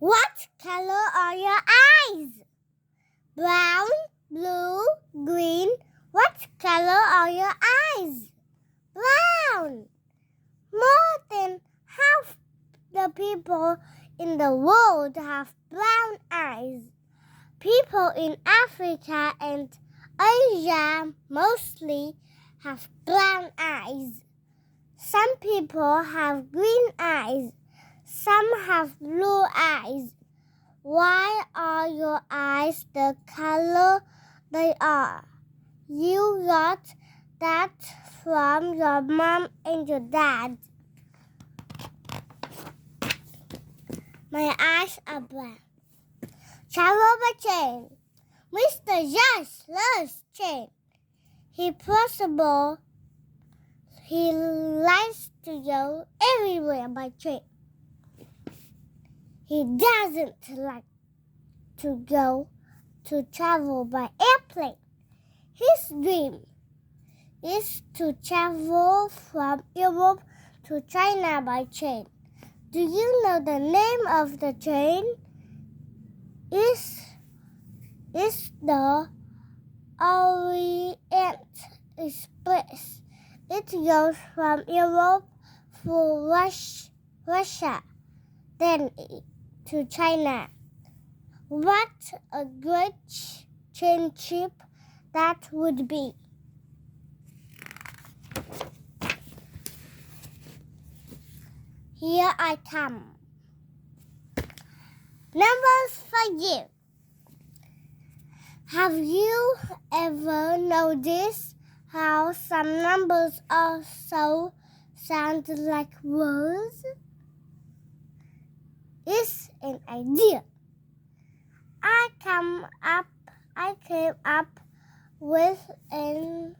What color are your eyes? Brown, blue, green. What color are your eyes? Brown. More than half the people in the world have brown eyes. People in Africa and Asia mostly have brown eyes. Some people have green eyes. Some have blue eyes. Why are your eyes the color they are? You got that from your mom and your dad. My eyes are brown. Travel by train. Mr. Josh loves train. He likes to go everywhere by train. He doesn't like to travel by airplane. His dream is to travel from Europe to China by train. Do you know the name of the train? It's the Orient Express. It goes from Europe to Russia, then to China. What a great train trip that would be. Here I come. Numbers for you. Have you ever noticed how some numbers also sound like words? It's an idea I came up with in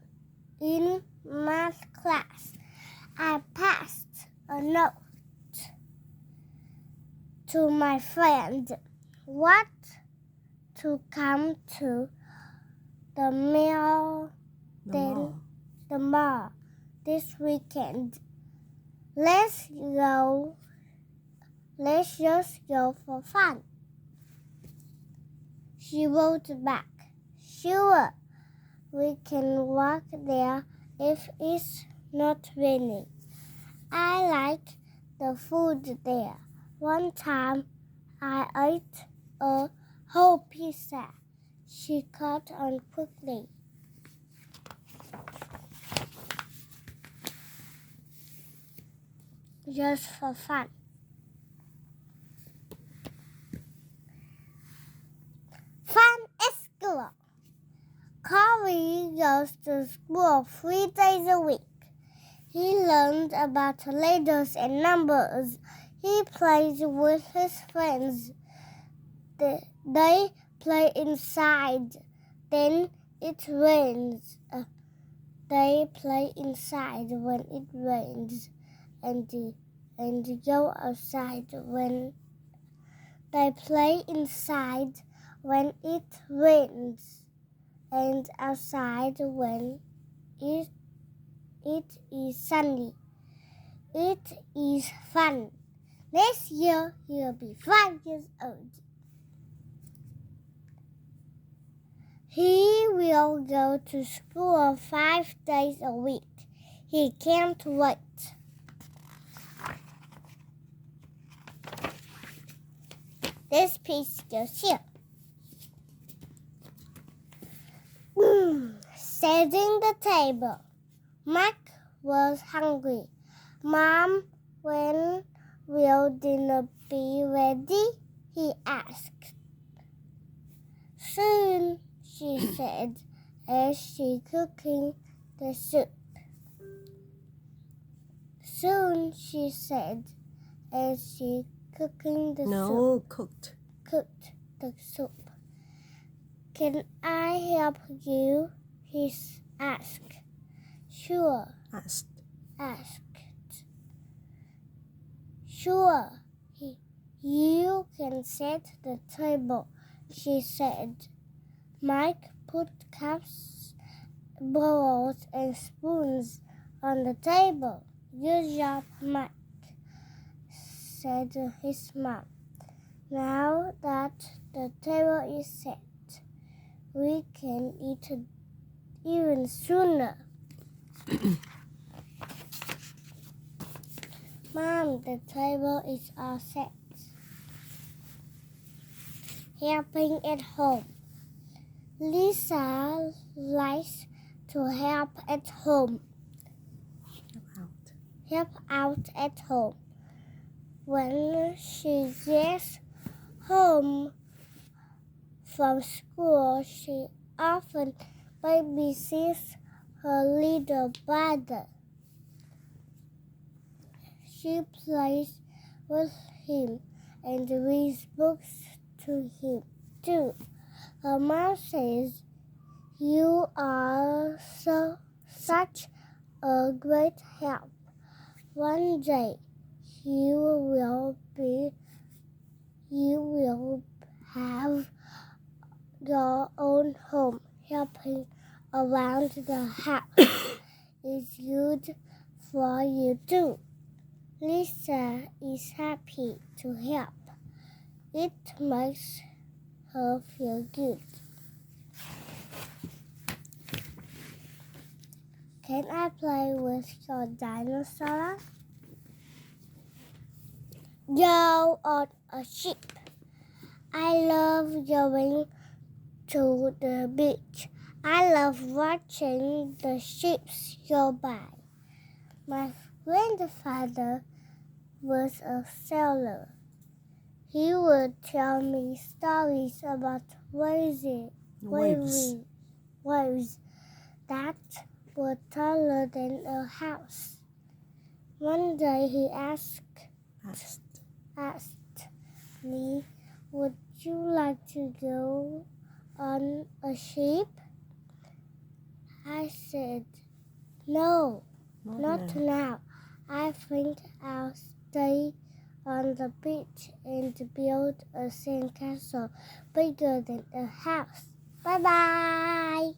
math class. I passed a note to my friend what to come to the mall this weekend. Let's just go for fun. She wrote back, sure, we can walk there if it's not raining. I like the food there. One time I ate a whole pizza. She caught on quickly. Just for fun. Fun at school. Corey goes to school 3 days a week. He learns about letters and numbers. He plays with his friends. They play inside. Then it rains. They play inside when it rains, and go outside when they play inside when it rains, and outside when it is sunny. It is fun. Next year, he'll be 5 years old. He will go to school 5 days a week. He can't wait. This piece goes here. Setting the table. Mark was hungry. Mom, when will dinner be ready? He asked. Soon, she said, as she cooking the soup. Soon, she said, as she cooking the soup. No, cooked. Cooked the soup. Can I help you? He asked. Sure. Asked. Sure. You can set the table, she said. Mike put cups, bowls, and spoons on the table. Good job, Mike, said his mom. Now that the table is set, we can eat even sooner. Mom, the table is all set. Helping at home. Lisa likes to help at home. Help out at home. When she gets home from school, she often babysits her little brother. She plays with him and reads books to him too. Her mom says, "You are such a great help. One day you will have your own home. Helping around the house is good for you too." Lisa is happy to help. It makes her feel good. Can I play with your dinosaur? Go on a ship. I love going to the beach. I love watching the ships go by. My grandfather was a sailor. He would tell me stories about waves that were taller than a house. One day he asked me, "Would you like to go on a ship?" I said, "No, not now. I think I'll stay on the beach and build a sandcastle bigger than a house." Bye-bye.